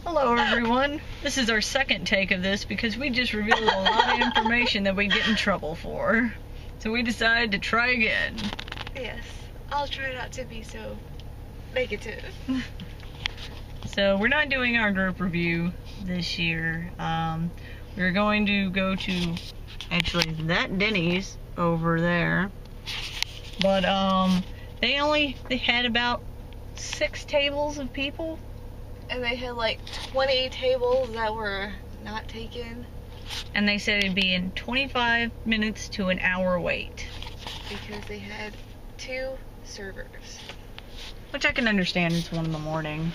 Hello everyone. This is our second take of this because we just revealed a lot of information that we get in trouble for. So we decided to try again. Yes, I'll try not to be so negative. So we're not doing our group review this year. We're going to go to actually that Denny's over there. But they had about 6 tables of people. And they had like 20 tables that were not taken. And they said it'd be in 25 minutes to an hour wait. Because they had 2 servers. Which I can understand, it's 1 in the morning.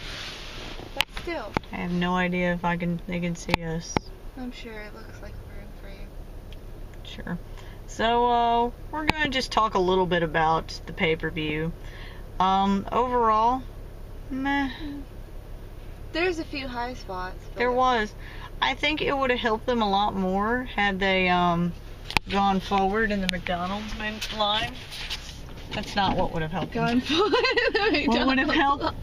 But still. I have no idea if they can see us. I'm sure it looks like room for you. Sure. So, we're gonna just talk a little bit about the pay-per-view. Overall, meh. There's a few high spots. But There was. I think it would have helped them a lot more had they gone forward in the McDonald's line. That's not what would have helped them. Gone forward in the McDonald's. What would have helped?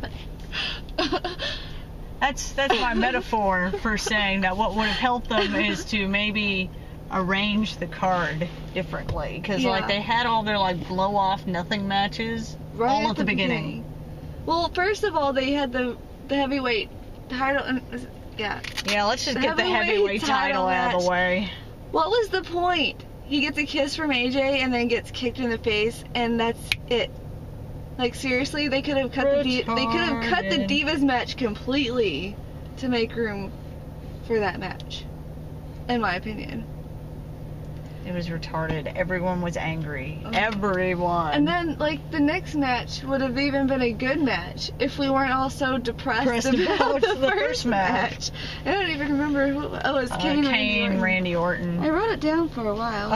That's my metaphor for saying that what would have helped them is to maybe arrange the card differently. Because like they had all their like blow off nothing matches all at the beginning. Well, first of all, they had the heavyweight title. Yeah, let's just get the heavyweight title out of the way. What was the point? He gets a kiss from AJ and then gets kicked in the face, and that's it. Like seriously, they could have cut the Divas match completely to make room for that match. In my opinion. It was retarded. Everyone was angry. Everyone. And then, like, the next match would have even been a good match if we weren't all so depressed about the first match. I don't even remember who. Oh, it was Kane, Randy Orton. I wrote it down for a while.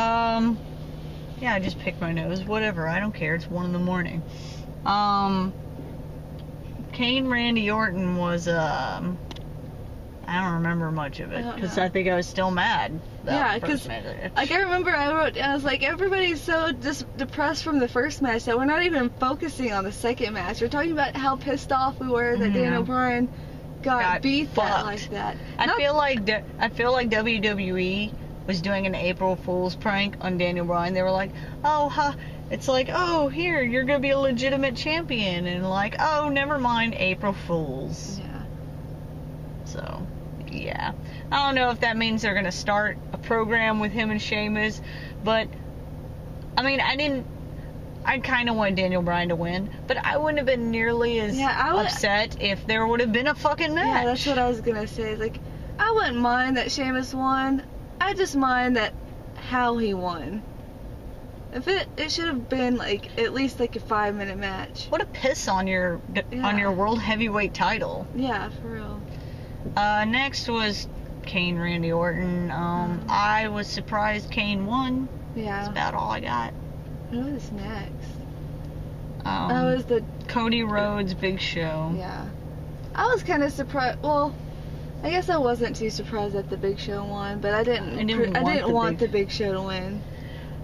Yeah, I just picked my nose. Whatever. I don't care. It's 1 in the morning. Kane, Randy Orton was, I don't remember much of it because I think I was still mad. Yeah, because like I remember I was like, everybody's so depressed from the first match that we're not even focusing on the second match. We're talking about how pissed off we were that Daniel Bryan got beat like that. I feel like WWE was doing an April Fool's prank on Daniel Bryan. They were like, it's like, oh, here, you're gonna be a legitimate champion, and like, oh, never mind, April Fools. Yeah. So. Yeah. I don't know if that means they're going to start a program with him and Sheamus, but, I mean, I kind of want Daniel Bryan to win, but I wouldn't have been nearly as upset if there would have been a fucking match. Yeah, that's what I was going to say. Like, I wouldn't mind that Sheamus won. I just mind that how he won. If it should have been, like, at least, like, a 5-minute match. What a piss on your World Heavyweight title. Yeah, for real. Next was Kane, Randy Orton. I was surprised Kane won. Yeah. That's about all I got. What was next? That was the Cody Rhodes Big Show. Yeah. I was kind of surprised. Well, I guess I wasn't too surprised that the Big Show won, but I didn't want the Big Show to win.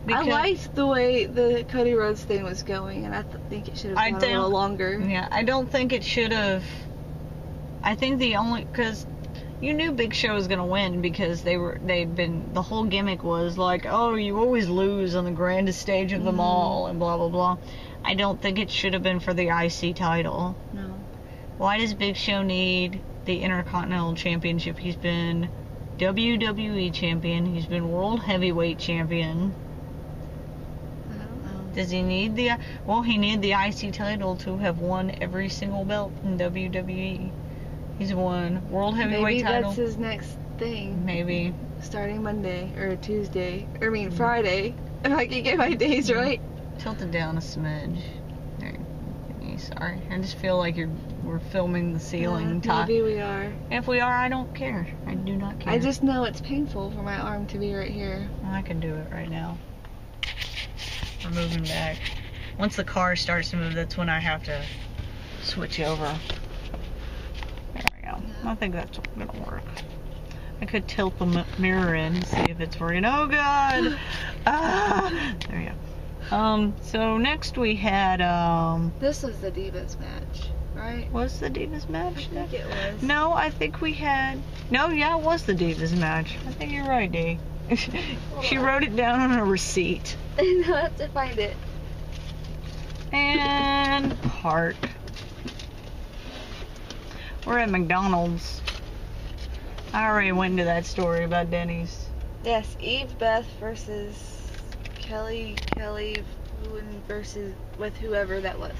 Because I liked the way the Cody Rhodes thing was going, and I think it should have gone a little longer. Yeah, I don't think it should have. I think because you knew Big Show was gonna win because the whole gimmick was like, oh, you always lose on the grandest stage of them all and blah blah blah. I don't think it should have been for the IC title. No. Why does Big Show need the Intercontinental Championship? He's been WWE Champion. He's been World Heavyweight Champion. I don't know. Does he need he needed the IC title to have won every single belt in WWE. He's won World Heavyweight title. Maybe that's his next thing. Maybe. Starting Monday or Tuesday. Friday. If I can get my days right. Tilt it down a smidge. Sorry. I just feel like we're filming the ceiling. Maybe we are. If we are, I don't care. I do not care. I just know it's painful for my arm to be right here. Well, I can do it right now. We're moving back. Once the car starts to move, that's when I have to switch over. I think that's gonna work. I could tilt the mirror in and see if it's working. Oh god! There we go. So next we had This was the Divas match, right? Was the Divas match? I think it was. No, I think we had... No, yeah, it was the Divas match. I think you're right, Dee. She wrote it down on a receipt. I have to find it. And Hart. We're at McDonald's. I already went into that story about Denny's. Yes, Eve Beth versus Kelly versus with whoever that was.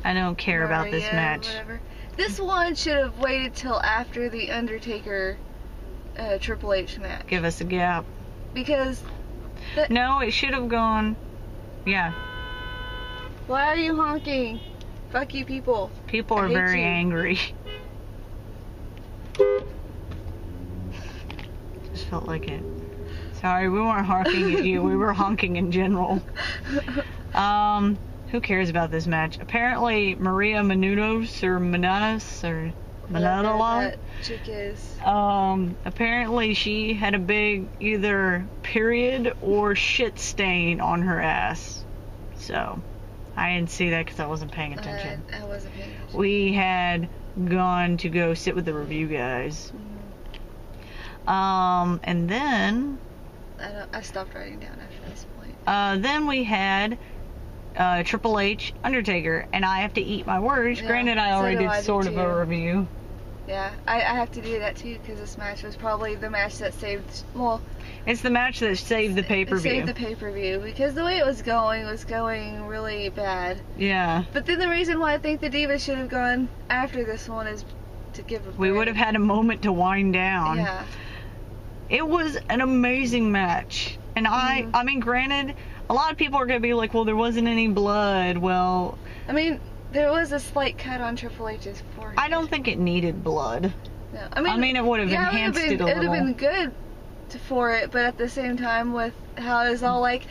I don't care about this match. Whatever. This one should have waited till after the Undertaker Triple H match. Give us a gap. Because... No, it should have gone... Yeah. Why are you honking? Fuck you people. People are very angry. Just felt like it. Sorry, we weren't honking at you. We were honking in general. Who cares about this match? Apparently, Maria Menounos or Menounos or Menounos. That chick is. Apparently she had a big either period or shit stain on her ass. So, I didn't see that because I wasn't paying attention. I wasn't paying attention. We had gone to go sit with the review guys. Mm-hmm. And then... I stopped writing down after this point. Then we had Triple H, Undertaker, and I have to eat my words. Yeah, Granted, I already did sort of a review. Yeah, I have to do that too because this match was probably the match that saved. Well, it's the match that saved the pay-per-view. Saved the pay-per-view because the way it was going really bad. Yeah. But then the reason why I think the Divas should have gone after this one is to give a break. We would have had a moment to wind down. Yeah. It was an amazing match, and I mean, granted, a lot of people are gonna be like, well, there wasn't any blood. Well, I mean, there was a slight cut on Triple H's forehead. I don't think it needed blood. No, I mean, it would have enhanced it a little. It would have been good for it, but at the same time, with how it was all like,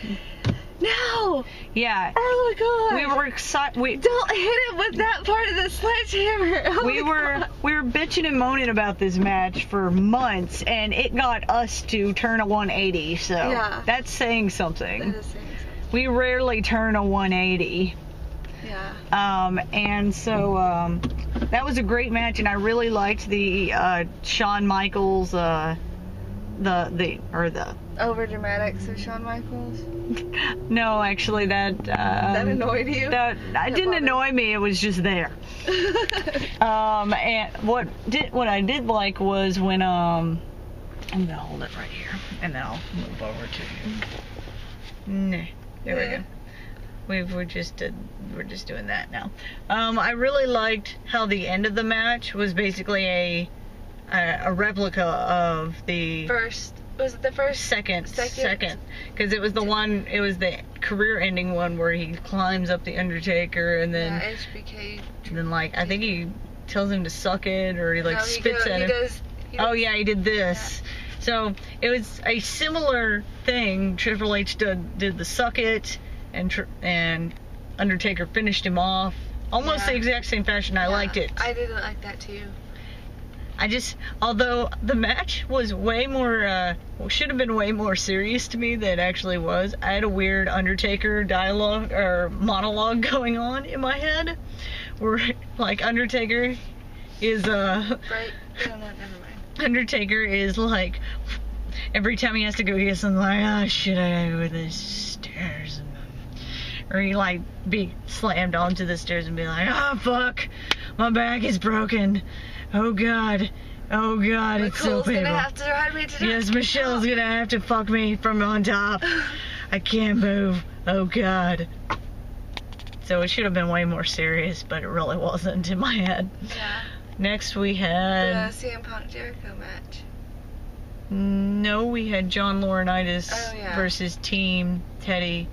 no. Yeah. Oh my god. We were excited. Don't hit it with that part of the sledgehammer. Oh we were bitching and moaning about this match for months, and it got us to turn a 180. So yeah. That's saying something. That is saying something. We rarely turn a 180. Yeah. And so that was a great match, and I really liked the Shawn Michaels the over dramatics of Shawn Michaels. No, actually, that annoyed you. That didn't annoy me. It was just there. And what I did like was when I'm gonna hold it right here, and then I'll move over to you. Nah, there we go. We're just doing that now. I really liked how the end of the match was basically a replica of the first. Was it the first? Second. Because it was the career-ending one where he climbs up the Undertaker and then... Yeah, HBK. And then, like, I think he tells him to suck it, or he, like, spits at him. Oh, yeah, he did this. Yeah. So, it was a similar thing. Triple H did the suck it, and Undertaker finished him off. Almost the exact same fashion. I liked it. I did like that, too. Although the match was way more, should have been way more serious to me than it actually was. I had a weird Undertaker dialogue or monologue going on in my head, where like Undertaker is right. No, never mind. Undertaker is like every time he has to go get something like, oh shit, I gotta go to the stairs, or he like be slammed onto the stairs and be like, oh fuck, my back is broken. Oh god, it's so painful. Gonna have to ride me to yes, Michelle's gonna have to fuck me from on top. I can't move. Oh god. So it should have been way more serious, but it really wasn't in my head. Yeah. Next we had... The CM Punk Jericho match. No, we had John Laurinaitis versus Team Teddy.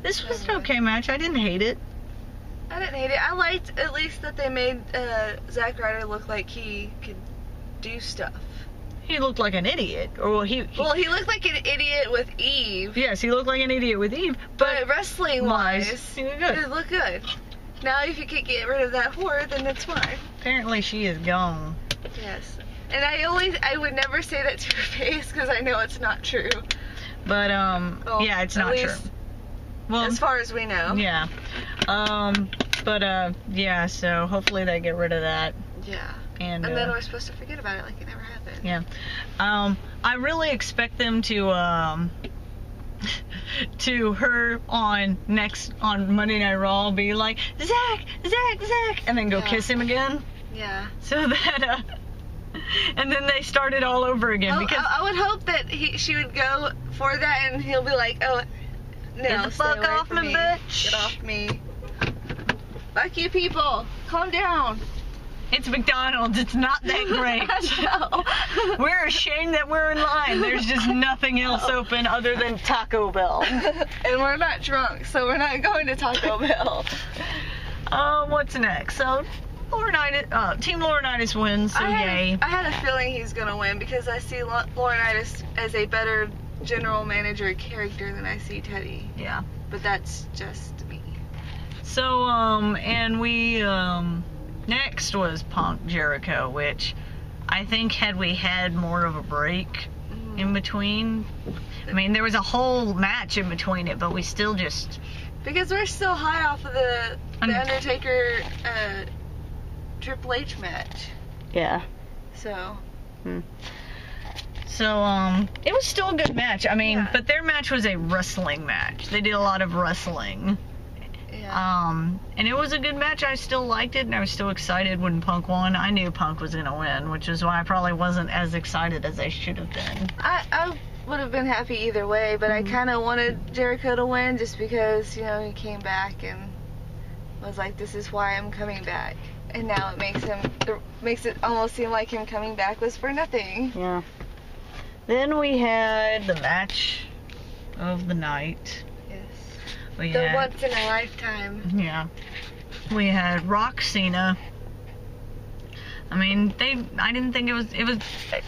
This was an okay match. I didn't hate it. I didn't hate it. I liked at least that they made Zack Ryder look like he could do stuff. He looked like an idiot. Or he looked like an idiot with Eve. Yes, he looked like an idiot with Eve. But wrestling-wise, he looked good. It looked good. Now, if you could get rid of that whore, then it's fine. Apparently, she is gone. Yes. And I would never say that to her face because I know it's not true. But, yeah, it's not true. Well, as far as we know. Yeah. But yeah, so hopefully they get rid of that. Yeah. And then we're supposed to forget about it like it never happened. Yeah. I really expect them to her on Monday Night Raw be like, Zach, and then go kiss him again. Yeah. So that and then they start it all over again. Because I would hope that she would go for that and he'll be like, oh, no, get the fuck off me, bitch. Get off me. Fuck you people. Calm down. It's McDonald's. It's not that great. No. We're ashamed that we're in line. There's just nothing else open other than Taco Bell. And we're not drunk, so we're not going to Taco Bell. What's next? So, Team Laurinaitis wins, so yay. I had a feeling he's going to win because I see Laurinaitis as a better general manager character than I see Teddy. Yeah. But that's just me. So, and we, next was Punk Jericho, which I think had we had more of a break in between. I mean, there was a whole match in between it, but we still just... Because we're still high off of the Undertaker Triple H match. Yeah. So... So, it was still a good match. I mean, but their match was a wrestling match. They did a lot of wrestling. Yeah. And it was a good match. I still liked it, and I was still excited when Punk won. I knew Punk was going to win, which is why I probably wasn't as excited as I should have been. I would have been happy either way, but I kind of wanted Jericho to win just because, you know, he came back and was like, this is why I'm coming back. And now it makes it almost seem like him coming back was for nothing. Yeah. Then we had the match of the night. The once in a lifetime. Yeah. We had Rock Cena. I mean, I didn't think it was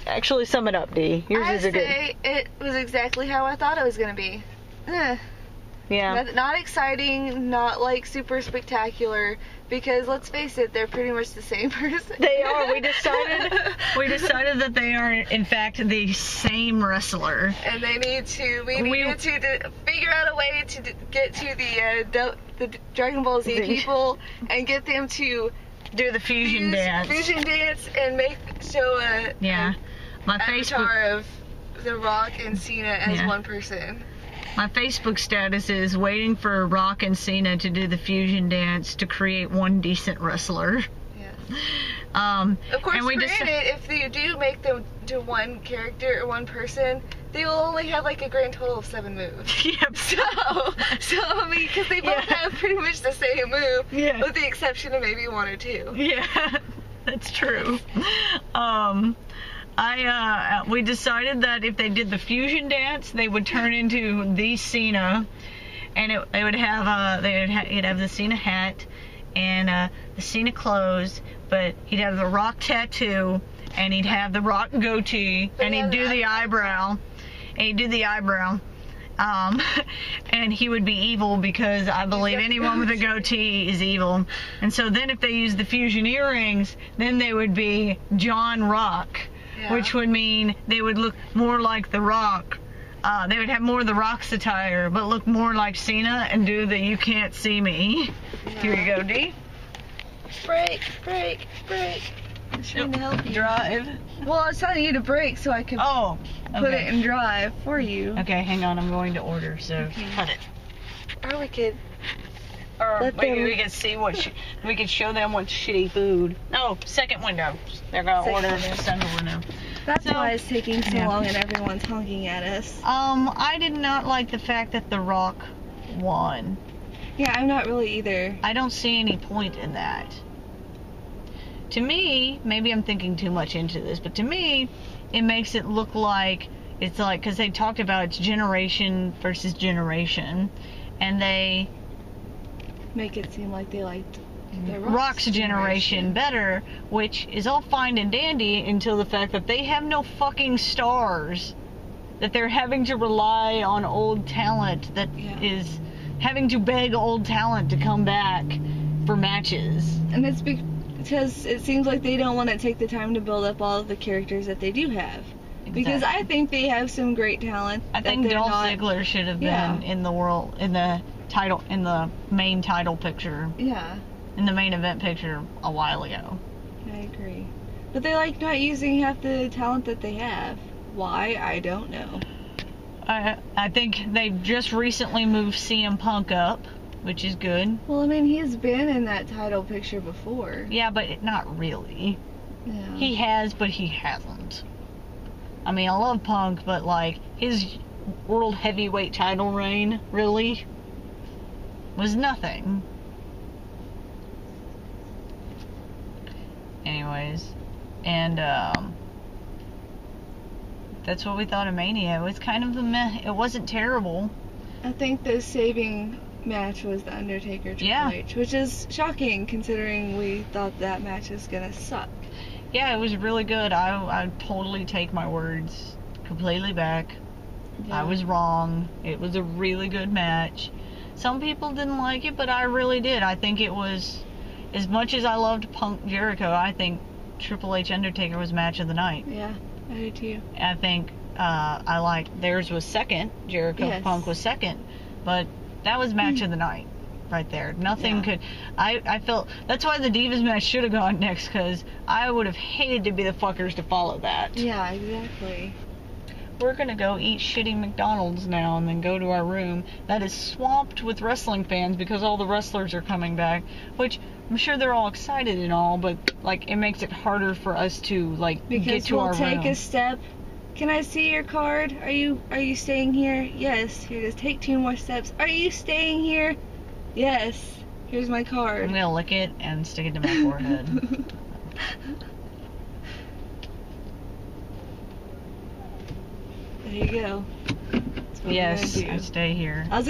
actually, sum it up, D. Yours is a good. I'd say it was exactly how I thought it was going to be. Yeah. Not exciting, not like super spectacular, because let's face it, they're pretty much the same person. They are. We decided that they are in fact the same wrestler. And we need to figure out a way to get to the Dragon Ball Z people and get them to do the fusion dance. And show my avatar of The Rock and Cena as one person. My Facebook status is waiting for Rock and Cena to do the fusion dance to create one decent wrestler. Yes. Of course, granted, if you do make them to one character or one person, they will only have like a grand total of 7 moves. Yep. So I mean, because they both have pretty much the same move, with the exception of maybe 1 or 2. Yeah, that's true. We decided that if they did the fusion dance, they would turn into the Cena, and it would have he'd have the Cena hat and the Cena clothes, but he'd have the Rock tattoo, and he'd have the Rock goatee, and he'd do the eyebrow, and he would be evil because I believe anyone with a goatee is evil. And so then if they used the fusion earrings, then they would be John Rock. Yeah. Which would mean they would look more like The Rock. They would have more of The Rock's attire, but look more like Cena and do the you can't see me. Yeah. Here you go, D. Brake. I'm trying to help you. Drive. Well, I was telling you to brake so I could put it in drive for you. Okay, hang on. I'm going to order, so cut it. Or we could... Or maybe we could see we could show them what's shitty food. Oh, second window. They're gonna order the second window. That's why it's taking so long and everyone's honking at us. I did not like the fact that The Rock won. Yeah, I'm not really either. I don't see any point in that. To me, maybe I'm thinking too much into this, but to me, it makes it look like it's like, because they talked about it's generation versus generation, and they make it seem like they liked the Rock's generation better, which is all fine and dandy until the fact that they have no fucking stars, that they're having to rely on old talent that is having to beg old talent to come back for matches. And it's because it seems like they don't want to take the time to build up all of the characters that they do have. Exactly. Because I think they have some great talent. I think Dolph Ziggler should have been in the main title picture. Yeah. in the main event picture a while ago. I agree. But they like not using half the talent that they have. Why? I don't know. I think they've just recently moved CM Punk up, which is good. Well, I mean, he's been in that title picture before. Yeah, but not really. Yeah. He has, but he hasn't. I mean, I love Punk, but like his world heavyweight title reign really was nothing. Anyways, and that's what we thought of Mania. It was kind of it wasn't terrible. I think the saving match was the Undertaker Triple H, which is shocking considering we thought that match was gonna suck. Yeah, it was really good. I totally take my words completely back. Yeah. I was wrong. It was a really good match. Some people didn't like it, but I really did. I think it was, as much as I loved Punk Jericho, I think Triple H Undertaker was match of the night. Yeah, I do too. I think I liked theirs was second. Jericho Punk was second, but that was match of the night right there. Nothing could. I felt that's why the Divas match should have gone next, because I would have hated to be the fuckers to follow that. Yeah, exactly. We're gonna go eat shitty McDonald's now and then go to our room that is swamped with wrestling fans because all the wrestlers are coming back, which I'm sure they're all excited and all, but like it makes it harder for us to like get to our room. Because we'll take a step. Can I see your card? Are you staying here? Yes. Here it is. Take 2 more steps. Are you staying here? Yes. Here's my card. I'm gonna lick it and stick it to my forehead. There you go. Yes, I stay here. I was